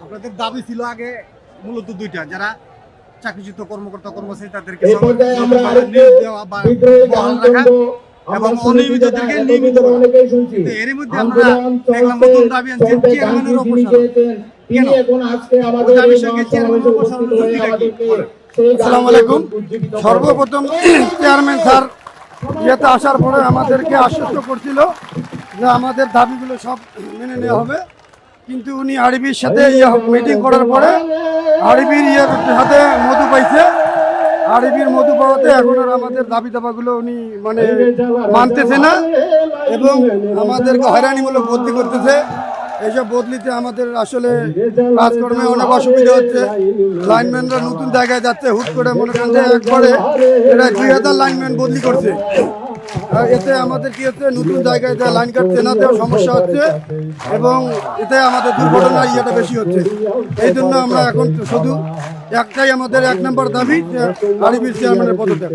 আপনাদের দাবি ছিল আগে মূলত দুইটা, যারা চাকরিচ্যুত কর্মকর্তা কর্মচারী তাদেরকে নিয়োগ দেওয়া বা বহাল রাখা এবং অনিয়মিতদেরকে নিয়মিত করা। কিন্তু এর মধ্যে আমরা দেখলাম নতুন দাবি আনছেন চেয়ারম্যানের অপসারণ। কেন ওটা বিষয়কে চেয়ারম্যানের অপসারণ যুক্তিটা কি? আসসালামু আলাইকুম। সর্বপ্রথম চেয়ারম্যান স্যার ইয়েতে আসার পরে আমাদেরকে আশ্বস্ত করছিল যে আমাদের দাবিগুলো সব মেনে নেওয়া হবে, কিন্তু উনি আরবির সাথে মিটিং করার পরে আরবির সাথে মধু পাইছে। আরবির মধু পাওয়াতে এখন আর আমাদের দাবি দাবাগুলো উনি মানে মানতেছে না এবং আমাদেরকে হয়রানিমূলক বদলি করতেছে। এইসব বদলিতে আমাদের আসলে কাজকর্মে অনেক অসুবিধা হচ্ছে। লাইনম্যানরা নতুন জায়গায় যাচ্ছে, হুট করে মনে করেন যে একবারে এটা 2000 লাইনম্যান বদলি করছে। এতে আমাদের কি হচ্ছে, নতুন জায়গায় যা লাইন কাটতে না দেওয়ার সমস্যা হচ্ছে এবং এতে আমাদের দুর্ঘটনার ইয়েটা বেশি হচ্ছে। এই জন্য আমরা এখন শুধু একটাই আমাদের 1 নম্বর দাবি যে আরবির চেয়ারম্যানের পদত্যাগ।